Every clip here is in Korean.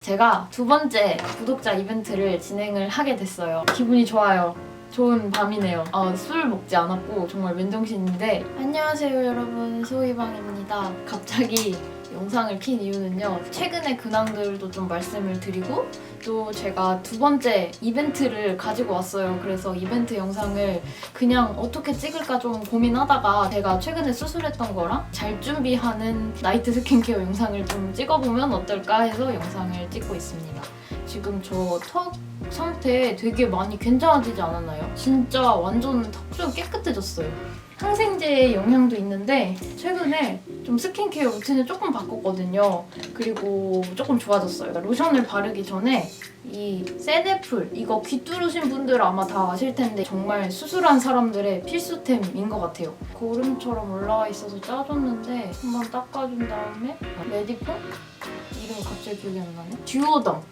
제가 두 번째 구독자 이벤트를 진행을 하게 됐어요. 기분이 좋아요. 좋은 밤이네요. 술 먹지 않았고 정말 맨정신인데 안녕하세요 여러분, 소희방입니다. 갑자기 영상을 킨 이유는요, 최근의 근황들도 좀 말씀을 드리고 또 제가 두 번째 이벤트를 가지고 왔어요. 그래서 이벤트 영상을 그냥 어떻게 찍을까 좀 고민하다가 제가 최근에 수술했던 거랑 잘 준비하는 나이트 스킨케어 영상을 좀 찍어보면 어떨까 해서 영상을 찍고 있습니다. 지금 저 턱 상태 되게 많이 괜찮아지지 않았나요? 진짜 완전 턱 좀 깨끗해졌어요. 항생제의 영향도 있는데 최근에 좀 스킨케어 루틴을 조금 바꿨거든요. 그리고 조금 좋아졌어요. 로션을 바르기 전에 이 세네풀, 이거 귀 뚫으신 분들 아마 다 아실 텐데 정말 수술한 사람들의 필수템인 것 같아요. 고름처럼 올라와 있어서 짜줬는데 한번 닦아준 다음에 레디폼? 이름이 갑자기 기억이 안 나네?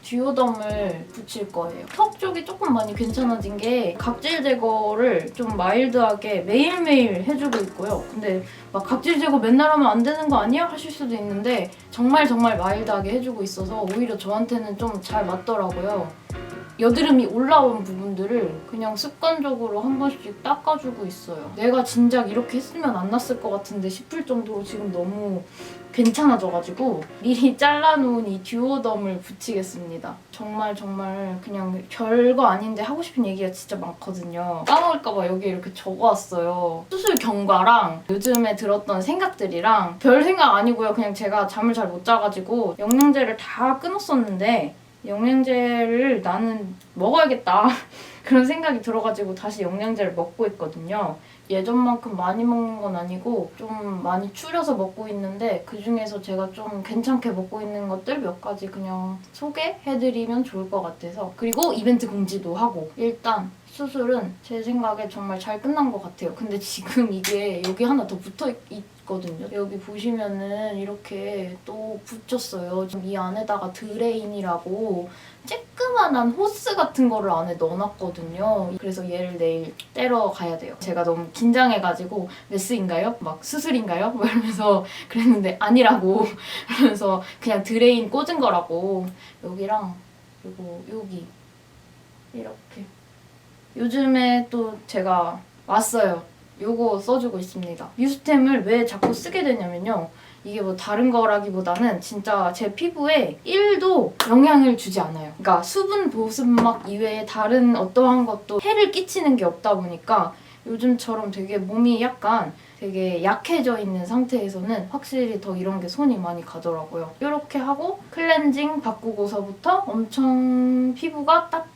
듀오덤을 붙일 거예요. 턱 쪽이 조금 많이 괜찮아진 게 각질 제거를 좀 마일드하게 매일매일 해주고 있고요. 근데 막 각질 제거 맨날 하면 안 되는 거 아니야? 하실 수도 있는데 정말 마일드하게 해주고 있어서 오히려 저한테는 좀 잘 맞더라고요. 여드름이 올라온 부분들을 그냥 습관적으로 한 번씩 닦아주고 있어요. 내가 진작 이렇게 했으면 안 났을 것 같은데 싶을 정도로 지금 너무 괜찮아져가지고 미리 잘라놓은 이 듀오덤을 붙이겠습니다. 정말 그냥 별거 아닌데 하고 싶은 얘기가 진짜 많거든요. 까먹을까봐 여기 이렇게 적어왔어요. 수술 경과랑 요즘에 들었던 생각들이랑 별 생각 아니고요. 그냥 제가 잠을 잘 못 자가지고 영양제를 다 끊었었는데 영양제를 나는 먹어야겠다 그런 생각이 들어가지고 다시 영양제를 먹고 있거든요. 예전만큼 많이 먹는 건 아니고 좀 많이 줄여서 먹고 있는데 그중에서 제가 좀 괜찮게 먹고 있는 것들 몇 가지 그냥 소개해드리면 좋을 것 같아서. 그리고 이벤트 공지도 하고. 일단 수술은 제 생각에 정말 잘 끝난 것 같아요. 근데 지금 이게 여기 하나 더 붙어있거든요. 여기 보시면은 이렇게 또 붙였어요. 지금 이 안에다가 드레인이라고 쬐끄만한 호스 같은 거를 안에 넣어놨거든요. 그래서 얘를 내일 떼러 가야 돼요. 제가 너무 긴장해가지고 메스인가요? 막 수술인가요? 막 이러면서 그랬는데 아니라고 그러면서 그냥 드레인 꽂은 거라고. 여기랑 그리고 여기 이렇게 요즘에 또 제가 왔어요. 요거 써주고 있습니다. 뮤스템을 왜 자꾸 쓰게 되냐면요, 이게 뭐 다른 거라기보다는 진짜 제 피부에 1도 영향을 주지 않아요. 그러니까 수분 보습막 이외에 다른 어떠한 것도 해를 끼치는 게 없다 보니까 요즘처럼 되게 몸이 약간 되게 약해져 있는 상태에서는 확실히 더 이런 게 손이 많이 가더라고요. 이렇게 하고 클렌징 바꾸고서부터 엄청 피부가 딱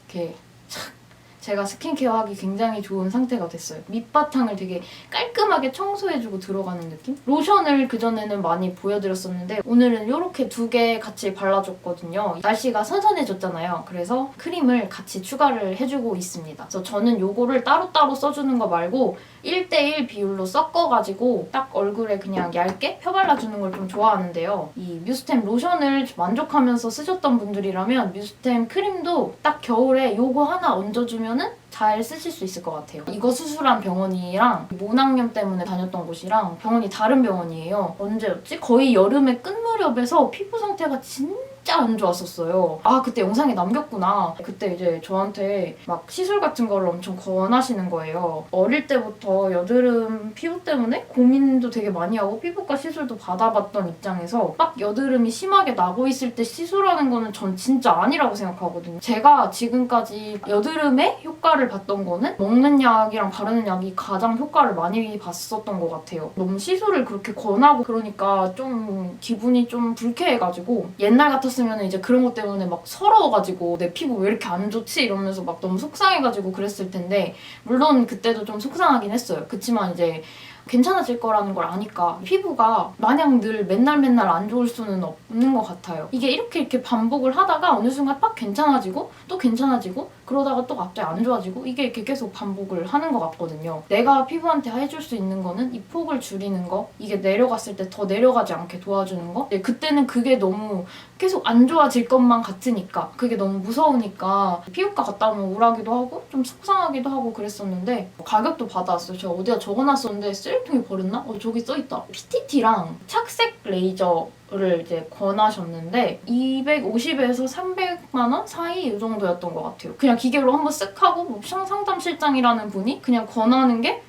이렇게 착, 제가 스킨케어 하기 굉장히 좋은 상태가 됐어요. 밑바탕을 되게 깔끔하게 청소해주고 들어가는 느낌? 로션을 그전에는 많이 보여드렸었는데 오늘은 이렇게 두 개 같이 발라줬거든요. 날씨가 선선해졌잖아요. 그래서 크림을 같이 추가를 해주고 있습니다. 그래서 저는 요거를 따로따로 써주는 거 말고 1대1 비율로 섞어가지고 딱 얼굴에 그냥 얇게 펴발라주는 걸 좀 좋아하는데요. 이 뮤스템 로션을 만족하면서 쓰셨던 분들이라면 뮤스템 크림도 딱 겨울에 요거 하나 얹어주면 잘 쓰실 수 있을 것 같아요. 이거 수술한 병원이랑 모낭염 때문에 다녔던 곳이랑 병원이 다른 병원이에요. 언제였지? 거의 여름의 끝 무렵에서 피부 상태가 진짜 안 좋았었어요. 아, 그때 영상에 남겼구나. 그때 이제 저한테 막 시술 같은 거를 엄청 권하시는 거예요. 어릴 때부터 여드름 피부 때문에 고민도 되게 많이 하고 피부과 시술도 받아봤던 입장에서 막 여드름이 심하게 나고 있을 때 시술하는 거는 전 진짜 아니라고 생각하거든요. 제가 지금까지 여드름에 효과를 봤던 거는 먹는 약이랑 바르는 약이 가장 효과를 많이 봤었던 것 같아요. 너무 시술을 그렇게 권하고 그러니까 좀 기분이 좀 불쾌해가지고, 옛날 같았으면 이제 그런 것 때문에 막 서러워가지고 내 피부 왜 이렇게 안 좋지? 이러면서 막 너무 속상해가지고 그랬을 텐데, 물론 그때도 좀 속상하긴 했어요. 그치만 이제 괜찮아질 거라는 걸 아니까 피부가 마냥 늘 맨날 안 좋을 수는 없는 것 같아요. 이게 이렇게 반복을 하다가 어느 순간 딱 괜찮아지고 또 괜찮아지고 그러다가 또 갑자기 안 좋아지고 이게 이렇게 계속 반복을 하는 것 같거든요. 내가 피부한테 해줄 수 있는 거는 이 폭을 줄이는 거, 이게 내려갔을 때 더 내려가지 않게 도와주는 거. 그때는 그게 너무 계속 안 좋아질 것만 같으니까, 그게 너무 무서우니까 피부과 갔다 오면 우울하기도 하고 좀 속상하기도 하고 그랬었는데, 가격도 받아왔어요. 제가 어디다 적어놨었는데 쓰레기통에 버렸나? 저기 써있다. PTT랑 착색 레이저 를 이제 권하셨는데 250에서 300만 원 사이 이 정도였던 것 같아요. 그냥 기계로 한번 쓱 하고 뭐 상담실장이라는 분이 그냥 권하는 게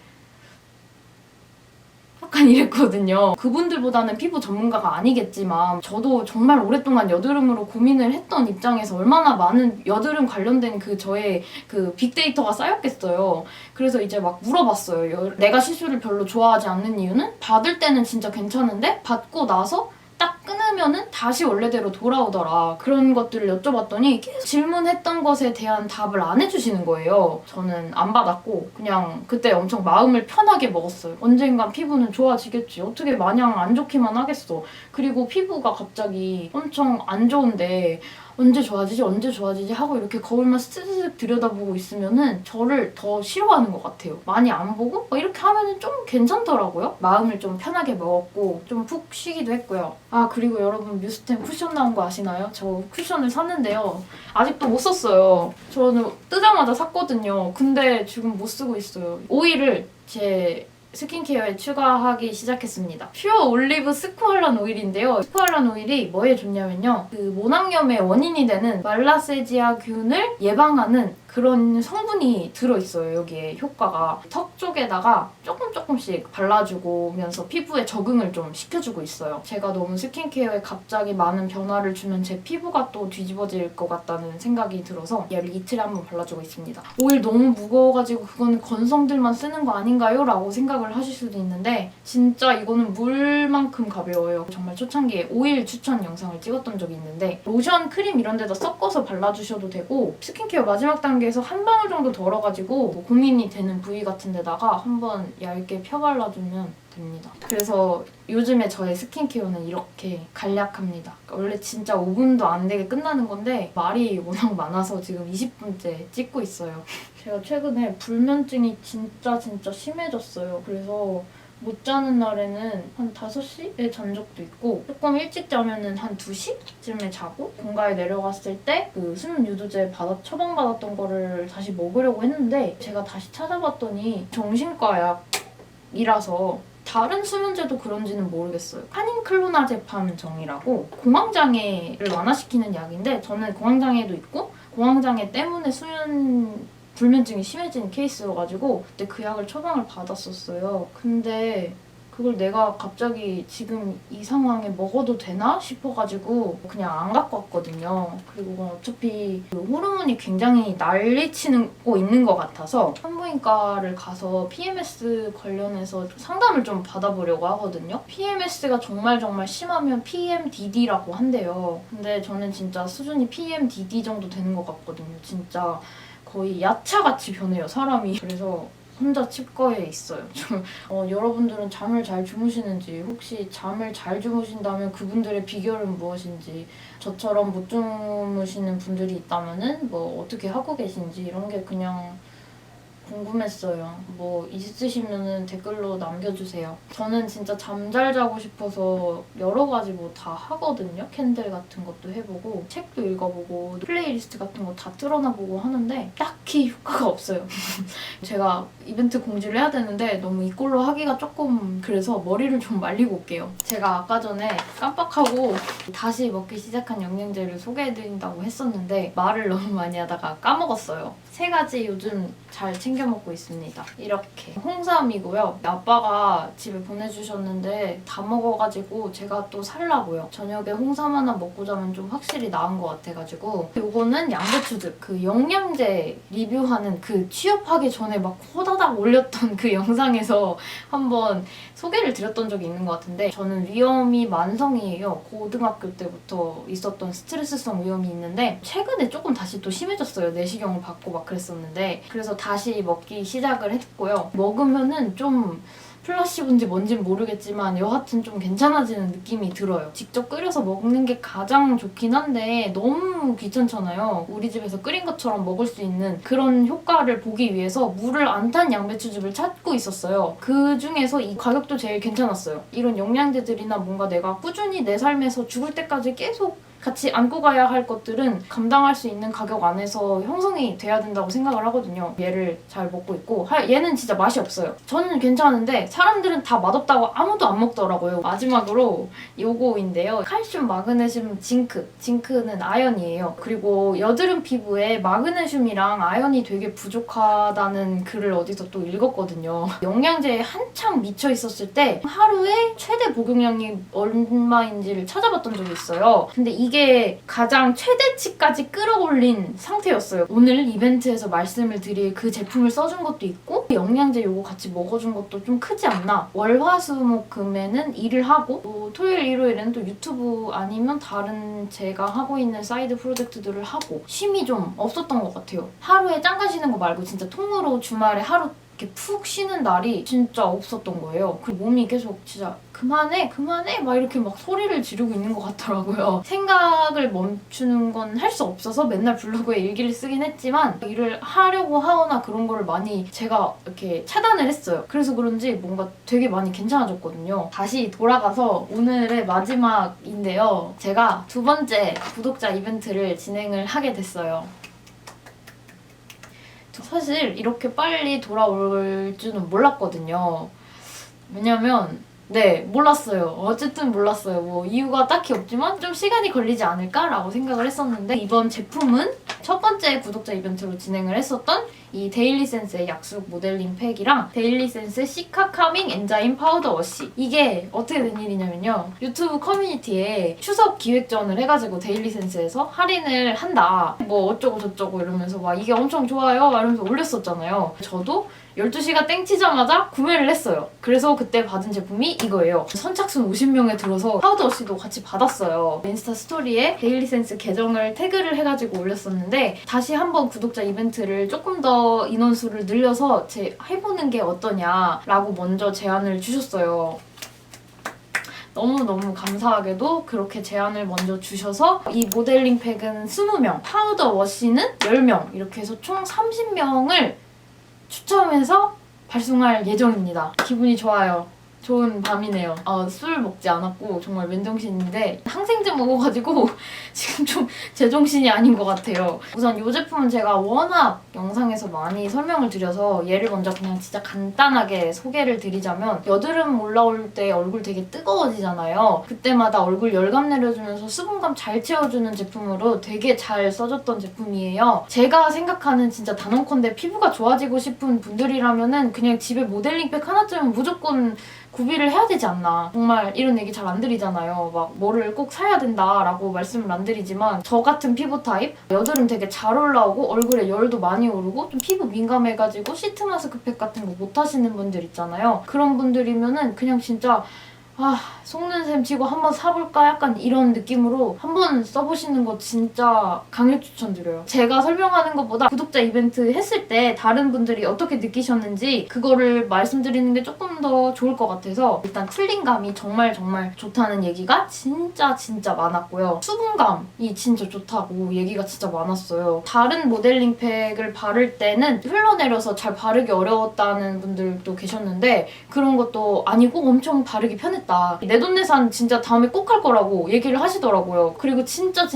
약간 이랬거든요. 그분들보다는 피부 전문가가 아니겠지만 저도 정말 오랫동안 여드름으로 고민을 했던 입장에서 얼마나 많은 여드름 관련된 저의 빅데이터가 쌓였겠어요. 그래서 이제 막 물어봤어요. 내가 시술을 별로 좋아하지 않는 이유는 받을 때는 진짜 괜찮은데 받고 나서 딱 끊으면은 다시 원래대로 돌아오더라. 그런 것들을 여쭤봤더니 계속 질문했던 것에 대한 답을 안 해주시는 거예요. 저는 안 받았고 그냥 그때 엄청 마음을 편하게 먹었어요. 언젠간 피부는 좋아지겠지. 어떻게 마냥 안 좋기만 하겠어. 그리고 피부가 갑자기 엄청 안 좋은데 언제 좋아지지 하고 이렇게 거울만 스스슥 들여다보고 있으면은 저를 더 싫어하는 것 같아요. 많이 안 보고 이렇게 하면은 좀 괜찮더라고요. 마음을 좀 편하게 먹었고 좀 푹 쉬기도 했고요. 아 그리고 여러분 뮤스템 쿠션 나온 거 아시나요? 저 쿠션을 샀는데요. 아직도 못 썼어요. 저는 뜨자마자 샀거든요. 근데 지금 못 쓰고 있어요. 오일을 제 스킨케어에 추가하기 시작했습니다. 퓨어 올리브 스쿠알란 오일인데요. 스쿠알란 오일이 뭐에 좋냐면요. 모낭염의 원인이 되는 말라세지아균을 예방하는 그런 성분이 들어있어요. 여기에 효과가. 턱 쪽에다가 조금씩 발라주면서 피부에 적응을 좀 시켜주고 있어요. 제가 너무 스킨케어에 갑자기 많은 변화를 주면 제 피부가 또 뒤집어질 것 같다는 생각이 들어서 얘를 이틀에 한 번 발라주고 있습니다. 오일 너무 무거워가지고 그거는 건성들만 쓰는 거 아닌가요? 라고 생각을 하실 수도 있는데 진짜 이거는 물만큼 가벼워요. 정말 초창기에 오일 추천 영상을 찍었던 적이 있는데 로션, 크림 이런 데다 섞어서 발라주셔도 되고 스킨케어 마지막 단계에서 한 방울 정도 덜어가지고 뭐 고민이 되는 부위 같은 데다가 한번 얇게 펴발라주면 됩니다. 그래서 요즘에 저의 스킨케어는 이렇게 간략합니다. 원래 진짜 5분도 안 되게 끝나는 건데 말이 워낙 많아서 지금 20분째 찍고 있어요. 제가 최근에 불면증이 진짜 심해졌어요. 그래서 못 자는 날에는 한 5시에 잔 적도 있고 조금 일찍 자면은 한 2시쯤에 자고 본가에 내려갔을 때 수면 유도제 처방받았던 거를 다시 먹으려고 했는데 제가 다시 찾아봤더니 정신과 약이라서 다른 수면제도 그런지는 모르겠어요. 파닌클로나제팜 정이라고 공황장애를 완화시키는 약인데 저는 공황장애도 있고 공황장애 때문에 불면증이 심해진 케이스여가지고 그때 그 약을 처방을 받았었어요. 근데 그걸 내가 갑자기 지금 이 상황에 먹어도 되나 싶어가지고 그냥 안 갖고 왔거든요. 그리고 어차피 호르몬이 굉장히 난리치고 있는 것 같아서 산부인과를 가서 PMS 관련해서 상담을 좀 받아보려고 하거든요. PMS가 정말 심하면 PMDD라고 한대요. 근데 저는 진짜 수준이 PMDD 정도 되는 것 같거든요. 진짜 거의 야차같이 변해요, 사람이. 그래서 혼자 치과에 있어요. 여러분들은 잠을 잘 주무시는지, 혹시 잠을 잘 주무신다면 그분들의 비결은 무엇인지, 저처럼 못 주무시는 분들이 있다면은 뭐 어떻게 하고 계신지 이런 게 그냥 궁금했어요. 뭐 있으시면은 댓글로 남겨주세요. 저는 진짜 잠 잘 자고 싶어서 여러 가지 뭐 다 하거든요. 캔들 같은 것도 해보고 책도 읽어보고 플레이리스트 같은 거 다 틀어놔보고 하는데 딱히 효과가 없어요. 제가 이벤트 공지를 해야 되는데 너무 이꼴로 하기가 조금 그래서 머리를 좀 말리고 올게요. 제가 아까 전에 깜빡하고 다시 먹기 시작한 영양제를 소개해드린다고 했었는데 말을 너무 많이 하다가 까먹었어요. 3가지 요즘 잘 챙겨 먹고 있습니다. 이렇게 홍삼이고요. 아빠가 집에 보내주셨는데 다 먹어가지고 제가 또 살라고요. 저녁에 홍삼 하나 먹고 자면 좀 확실히 나은 것 같아가지고 요거는 양배추즙. 영양제 리뷰하는 취업하기 전에 막 호다닥 올렸던 그 영상에서 한번 소개를 드렸던 적이 있는 것 같은데 저는 위염이 만성이에요. 고등학교 때부터 있었던 스트레스성 위염이 있는데 최근에 조금 다시 또 심해졌어요. 내시경을 받고 막 그랬었는데 그래서 다시 먹기 시작을 했고요. 먹으면은 좀 플라시보인지 뭔진 모르겠지만 여하튼 좀 괜찮아지는 느낌이 들어요. 직접 끓여서 먹는 게 가장 좋긴 한데 너무 귀찮잖아요. 우리 집에서 끓인 것처럼 먹을 수 있는 그런 효과를 보기 위해서 물을 안 탄 양배추즙을 찾고 있었어요. 그 중에서 이 가격도 제일 괜찮았어요. 이런 영양제들이나 뭔가 내가 꾸준히 내 삶에서 죽을 때까지 계속 같이 안고 가야 할 것들은 감당할 수 있는 가격 안에서 형성이 돼야 된다고 생각을 하거든요. 얘를 잘 먹고 있고 얘는 진짜 맛이 없어요. 저는 괜찮은데 사람들은 다 맛없다고 아무도 안 먹더라고요. 마지막으로 요거인데요. 칼슘, 마그네슘, 징크. 징크는 아연이에요. 그리고 여드름 피부에 마그네슘이랑 아연이 되게 부족하다는 글을 어디서 또 읽었거든요. 영양제에 한창 미쳐 있었을 때 하루에 최대 복용량이 얼마인지를 찾아봤던 적이 있어요. 근데 이게 가장 최대치까지 끌어올린 상태였어요. 오늘 이벤트에서 말씀을 드릴 그 제품을 써준 것도 있고 영양제 요거 같이 먹어준 것도 좀 크지 않나. 월화수목금에는 일을 하고 토요일 일요일에는 또 유튜브 아니면 다른 제가 하고 있는 사이드 프로젝트들을 하고 쉼이 좀 없었던 것 같아요. 하루에 짱 가시는 거 말고 진짜 통으로 주말에 하루 이렇게 푹 쉬는 날이 진짜 없었던 거예요. 그 몸이 계속 진짜 그만해 막 이렇게 막 소리를 지르고 있는 것 같더라고요. 생각을 멈추는 건 할 수 없어서 맨날 블로그에 일기를 쓰긴 했지만 일을 하려고 하거나 그런 거를 많이 제가 이렇게 차단을 했어요. 그래서 그런지 뭔가 되게 많이 괜찮아졌거든요. 다시 돌아가서 오늘의 마지막인데요. 제가 두 번째 구독자 이벤트를 진행을 하게 됐어요. 사실 이렇게 빨리 돌아올 줄은 몰랐거든요. 왜냐면 몰랐어요. 어쨌든 몰랐어요. 뭐 이유가 딱히 없지만 좀 시간이 걸리지 않을까라고 생각을 했었는데 이번 제품은 첫 번째 구독자 이벤트로 진행을 했었던 이 데일리센스의 약숙 모델링 팩이랑 데일리센스 시카 카밍 엔자임 파우더 워시. 이게 어떻게 된 일이냐면요. 유튜브 커뮤니티에 추석 기획전을 해가지고 데일리센스에서 할인을 한다. 뭐 어쩌고 저쩌고 이러면서 막 이게 엄청 좋아요 이러면서 올렸었잖아요. 저도 12시가 땡치자마자 구매를 했어요. 그래서 그때 받은 제품이 이거예요. 선착순 50명에 들어서 파우더 워시도 같이 받았어요. 인스타 스토리에 데일리센스 계정을 태그를 해가지고 올렸었는데 다시 한번 구독자 이벤트를 조금 더 인원수를 늘려서 해보는 게 어떠냐라고 먼저 제안을 주셨어요. 너무너무 감사하게도 그렇게 제안을 먼저 주셔서 이 모델링 팩은 20명, 파우더 워시는 10명 이렇게 해서 총 30명을 추첨해서 발송할 예정입니다. 기분이 좋아요. 좋은 밤이네요. 술 먹지 않았고 정말 맨정신인데 항생제 먹어가지고 지금 좀 제정신이 아닌 것 같아요. 우선 이 제품은 제가 워낙 영상에서 많이 설명을 드려서 얘를 먼저 그냥 진짜 간단하게 소개를 드리자면 여드름 올라올 때 얼굴 되게 뜨거워지잖아요. 그때마다 얼굴 열감 내려주면서 수분감 잘 채워주는 제품으로 되게 잘 써줬던 제품이에요. 제가 생각하는 진짜 단언컨대 피부가 좋아지고 싶은 분들이라면은 그냥 집에 모델링팩 하나쯤은 무조건 구비를 해야 되지 않나. 정말 이런 얘기 잘 안 드리잖아요. 막 뭐를 꼭 사야 된다라고 말씀을 안 드리지만 저 같은 피부 타입 여드름 되게 잘 올라오고 얼굴에 열도 많이 오르고 좀 피부 민감해가지고 시트 마스크팩 같은 거 못 하시는 분들 있잖아요. 그런 분들이면은 그냥 진짜 속는 셈 치고 한번 사볼까? 약간 이런 느낌으로 한번 써보시는 거 진짜 강력 추천드려요. 제가 설명하는 것보다 구독자 이벤트 했을 때 다른 분들이 어떻게 느끼셨는지 그거를 말씀드리는 게 조금 더 좋을 것 같아서 일단 쿨링감이 정말 좋다는 얘기가 진짜 많았고요. 수분감이 진짜 좋다고 얘기가 진짜 많았어요. 다른 모델링 팩을 바를 때는 흘러내려서 잘 바르기 어려웠다는 분들도 계셨는데 그런 것도 아니고 엄청 바르기 편했다. 내돈내산 진짜 다음에 꼭 할 거라고 얘기를 하시더라고요. 그리고 진짜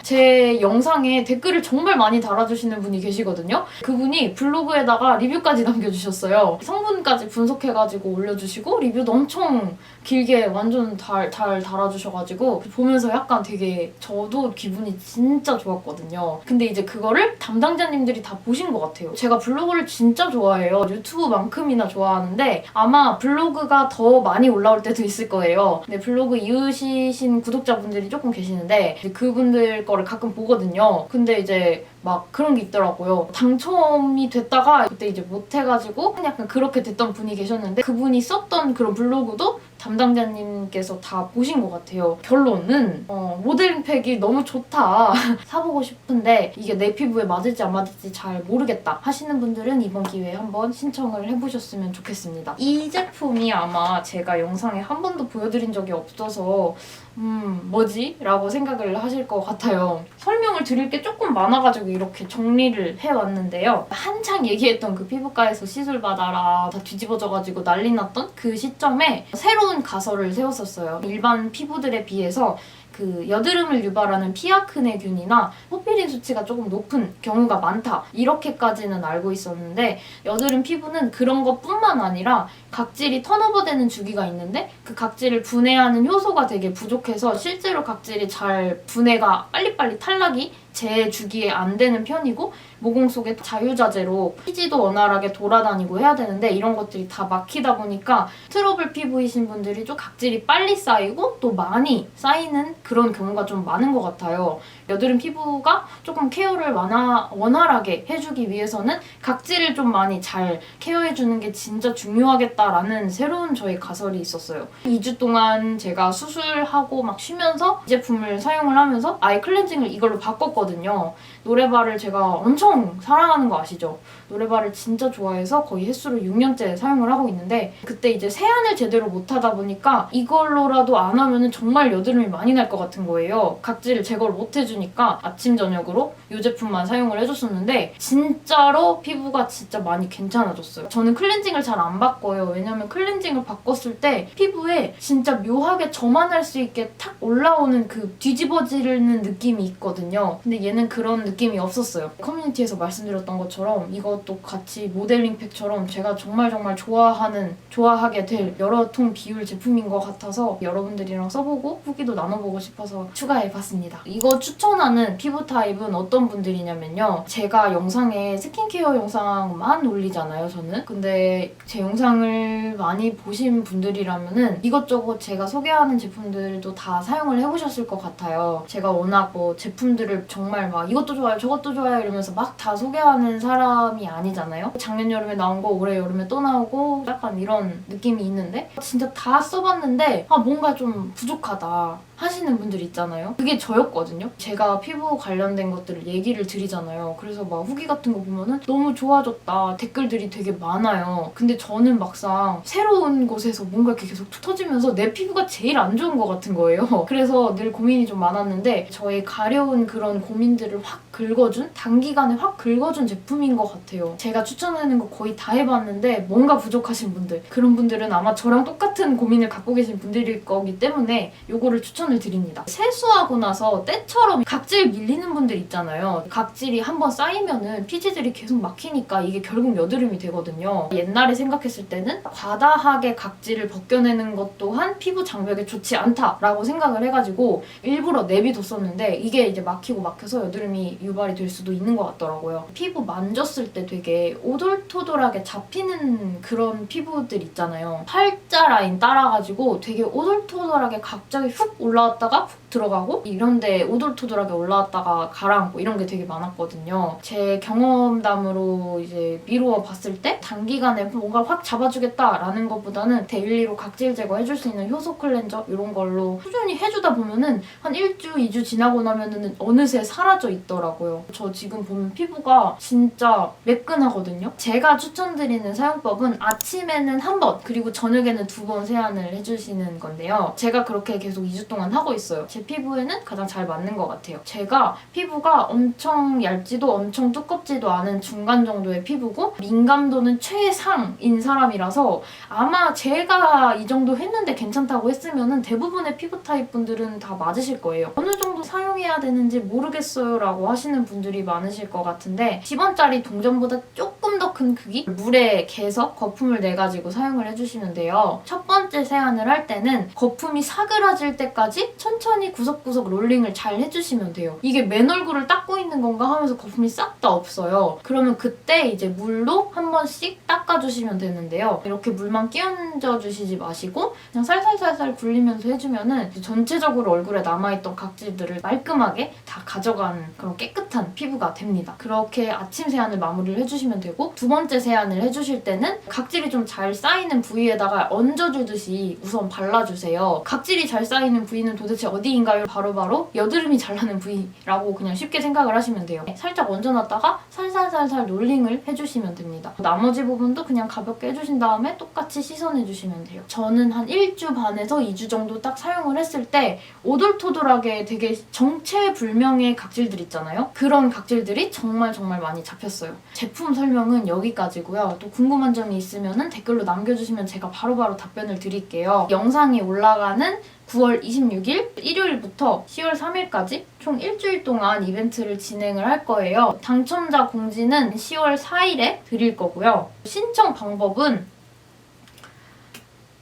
제 영상에 댓글을 정말 많이 달아주시는 분이 계시거든요. 그분이 블로그에다가 리뷰까지 남겨주셨어요. 성분까지 분석해가지고 올려주시고 리뷰도 엄청 길게 완전 잘 달아주셔가지고 보면서 약간 되게 저도 기분이 진짜 좋았거든요. 근데 이제 그거를 담당자님들이 다 보신 것 같아요. 제가 블로그를 진짜 좋아해요. 유튜브만큼이나 좋아하는데 아마 블로그가 더 많이 올라올 때도 있을 거예요. 근데 블로그 이으시신 구독자분들이 조금 계시는데 그분들 거를 가끔 보거든요. 근데 이제 막 그런 게 있더라고요. 당첨이 됐다가 그때 이제 못해가지고 약간 그렇게 됐던 분이 계셨는데 그분이 썼던 그런 블로그도 담당자님께서 다 보신 것 같아요. 결론은 모델링 팩이 너무 좋다. 사보고 싶은데 이게 내 피부에 맞을지 안 맞을지 잘 모르겠다 하시는 분들은 이번 기회에 한번 신청을 해보셨으면 좋겠습니다. 이 제품이 아마 제가 영상에 한 번도 보여드린 적이 없어서 뭐지? 라고 생각을 하실 것 같아요. 설명을 드릴 게 조금 많아가지고 이렇게 정리를 해왔는데요. 한창 얘기했던 그 피부과에서 시술 받아라 다 뒤집어져가지고 난리 났던 그 시점에 새로운 가설을 세웠었어요. 일반 피부들에 비해서 그 여드름을 유발하는 피아크네균이나 호피린 수치가 조금 높은 경우가 많다. 이렇게까지는 알고 있었는데 여드름 피부는 그런 것뿐만 아니라 각질이 턴오버되는 주기가 있는데 그 각질을 분해하는 효소가 되게 부족해서 실제로 각질이 잘 분해가 빨리빨리 탈락이 제 주기에 안 되는 편이고 모공 속에 자유자재로 피지도 원활하게 돌아다니고 해야 되는데 이런 것들이 다 막히다 보니까 트러블 피부이신 분들이 좀 각질이 빨리 쌓이고 또 많이 쌓이는 그런 경우가 좀 많은 것 같아요. 여드름 피부가 조금 케어를 원활하게 해주기 위해서는 각질을 좀 많이 잘 케어해주는 게 진짜 중요하겠다라는 새로운 저의 가설이 있었어요. 2주 동안 제가 수술하고 막 쉬면서 이 제품을 사용을 하면서 아예 클렌징을 이걸로 바꿨거든요. 노레바를 제가 엄청 사랑하는 거 아시죠? 노레바를 진짜 좋아해서 거의 횟수로 6년째 사용을 하고 있는데 그때 이제 세안을 제대로 못하다 보니까 이걸로라도 안 하면 정말 여드름이 많이 날 것 같은 거예요. 각질을 제거를 못 해주니까 아침 저녁으로 이 제품만 사용을 해줬었는데 진짜로 피부가 진짜 많이 괜찮아졌어요. 저는 클렌징을 잘 안 바꿔요. 왜냐면 클렌징을 바꿨을 때 피부에 진짜 묘하게 저만할 수 있게 탁 올라오는 그 뒤집어지는 느낌이 있거든요. 근데 얘는 그런 느낌이 없었어요. 커뮤니티에서 말씀드렸던 것처럼 이것도 같이 모델링 팩처럼 제가 정말 좋아하게 될 여러 통 비율 제품인 것 같아서 여러분들이랑 써보고 후기도 나눠보고 싶어서 추가해봤습니다. 이거 추천하는 피부 타입은 어떤 분들이냐면요. 제가 영상에 스킨케어 영상만 올리잖아요, 저는. 근데 제 영상을 많이 보신 분들이라면은 이것저것 제가 소개하는 제품들도 다 사용을 해보셨을 것 같아요. 제가 워낙 뭐 제품들을 정말 막 이것도 좋아요, 저것도 좋아요 이러면서 막 다 소개하는 사람이 아니잖아요. 작년 여름에 나온 거 올해 여름에 또 나오고 약간 이런 느낌이 있는데 진짜 다 써봤는데 뭔가 좀 부족하다 하시는 분들 있잖아요. 그게 저였거든요. 제가 피부 관련된 것들을 얘기를 드리잖아요. 그래서 막 후기 같은 거 보면은 너무 좋아졌다 댓글들이 되게 많아요. 근데 저는 막상 새로운 곳에서 뭔가 이렇게 계속 터지면서 내 피부가 제일 안 좋은 것 같은 거예요. 그래서 늘 고민이 좀 많았는데 저의 가려운 그런 고민들을 확 긁어준, 단기간에 확 긁어준 제품인 것 같아요. 제가 추천하는 거 거의 다 해봤는데 뭔가 부족하신 분들, 그런 분들은 아마 저랑 똑같은 고민을 갖고 계신 분들일 거기 때문에 요거를 추천을 드립니다. 세수하고 나서 때처럼 각질 밀리는 분들 있잖아요. 각질이 한번 쌓이면은 피지들이 계속 막히니까 이게 결국 여드름이 되거든요. 옛날에 생각했을 때는 과다하게 각질을 벗겨내는 것 또한 피부 장벽에 좋지 않다라고 생각을 해가지고 일부러 내비뒀었는데 이게 이제 막혀서 여드름이 유발이 될 수도 있는 것 같더라고요. 피부 만졌을 때 되게 오돌토돌하게 잡히는 그런 피부들 있잖아요. 팔자 라인 따라가지고 되게 오돌토돌하게 갑자기 훅 올라왔다가 훅 들어가고 이런데 오돌토돌하게 올라왔다가 가라앉고 이런 게 되게 많았거든요. 제 경험담으로 이제 미루어 봤을 때 단기간에 뭔가 확 잡아주겠다라는 것보다는 데일리로 각질 제거해줄 수 있는 효소 클렌저 이런 걸로 꾸준히 해주다 보면은 한 1주, 2주 지나고 나면은 어느새 사라져 있더라고요. 저 지금 보면 피부가 진짜 매끈하거든요. 제가 추천드리는 사용법은 아침에는 한 번 그리고 저녁에는 2번 세안을 해주시는 건데요. 제가 그렇게 계속 2주 동안 하고 있어요. 제 피부에는 가장 잘 맞는 것 같아요. 제가 피부가 엄청 얇지도 엄청 두껍지도 않은 중간 정도의 피부고 민감도는 최상인 사람이라서 아마 제가 이 정도 했는데 괜찮다고 했으면 대부분의 피부 타입 분들은 다 맞으실 거예요. 어느 정도 사용해야 되는지 모르겠어요 라고 하시는 분들이 많으실 것 같은데 10원짜리 동전보다 조금 더 큰 크기 물에 개서 거품을 내가지고 사용을 해주시면 돼요. 첫 번째 세안을 할 때는 거품이 사그라질 때까지 천천히 구석구석 롤링을 잘 해주시면 돼요. 이게 맨 얼굴을 닦고 있는 건가 하면서 거품이 싹 다 없어요. 그러면 그때 이제 물로 한 번씩 닦아주시면 되는데요. 이렇게 물만 끼얹어 주시지 마시고 그냥 살살살살 굴리면서 해주면은 전체적으로 얼굴에 남아있던 각질들을 말끔하게 다 가져가는 그런 깨끗한 피부가 됩니다. 그렇게 아침 세안을 마무리를 해주시면 되고 두 번째 세안을 해주실 때는 각질이 좀 잘 쌓이는 부위에다가 얹어주듯이 우선 발라주세요. 각질이 잘 쌓이는 부위는 도대체 어디인가요? 바로바로 여드름이 잘 나는 부위라고 그냥 쉽게 생각을 하시면 돼요. 살짝 얹어놨다가 살살살살 롤링을 해주시면 됩니다. 나머지 부분도 그냥 가볍게 해주신 다음에 똑같이 씻어내주시면 돼요. 저는 한 1주 반에서 2주 정도 딱 사용을 했을 때 오돌토돌하게 되게 정체불명의 각질들 있잖아요. 그런 각질들이 정말 많이 잡혔어요. 제품 설명을 영상은 여기까지고요. 또 궁금한 점이 있으면 댓글로 남겨주시면 제가 바로바로 답변을 드릴게요. 영상이 올라가는 9월 26일 일요일부터 10월 3일까지 총 일주일 동안 이벤트를 진행을 할 거예요. 당첨자 공지는 10월 4일에 드릴 거고요. 신청 방법은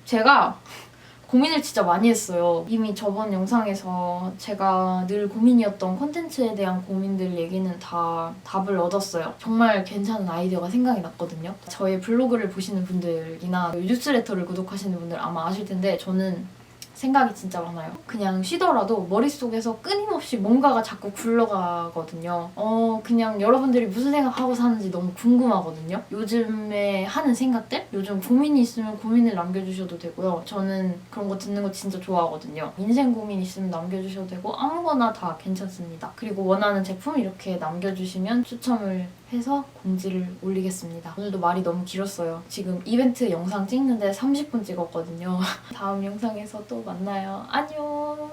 제가 고민을 진짜 많이 했어요. 이미 저번 영상에서 제가 늘 고민이었던 콘텐츠에 대한 고민들 얘기는 다 답을 얻었어요. 정말 괜찮은 아이디어가 생각이 났거든요. 저의 블로그를 보시는 분들이나 뉴스레터를 구독하시는 분들 아마 아실 텐데 저는 생각이 진짜 많아요. 그냥 쉬더라도 머릿속에서 끊임없이 뭔가가 자꾸 굴러가거든요. 그냥 여러분들이 무슨 생각하고 사는지 너무 궁금하거든요. 요즘에 하는 생각들? 요즘 고민이 있으면 고민을 남겨주셔도 되고요. 저는 그런 거 듣는 거 진짜 좋아하거든요. 인생 고민 있으면 남겨주셔도 되고 아무거나 다 괜찮습니다. 그리고 원하는 제품 이렇게 남겨주시면 추첨을 해서 공지를 올리겠습니다. 오늘도 말이 너무 길었어요. 지금 이벤트 영상 찍는데 30분 찍었거든요. 다음 영상에서 또 만나요. 안녕.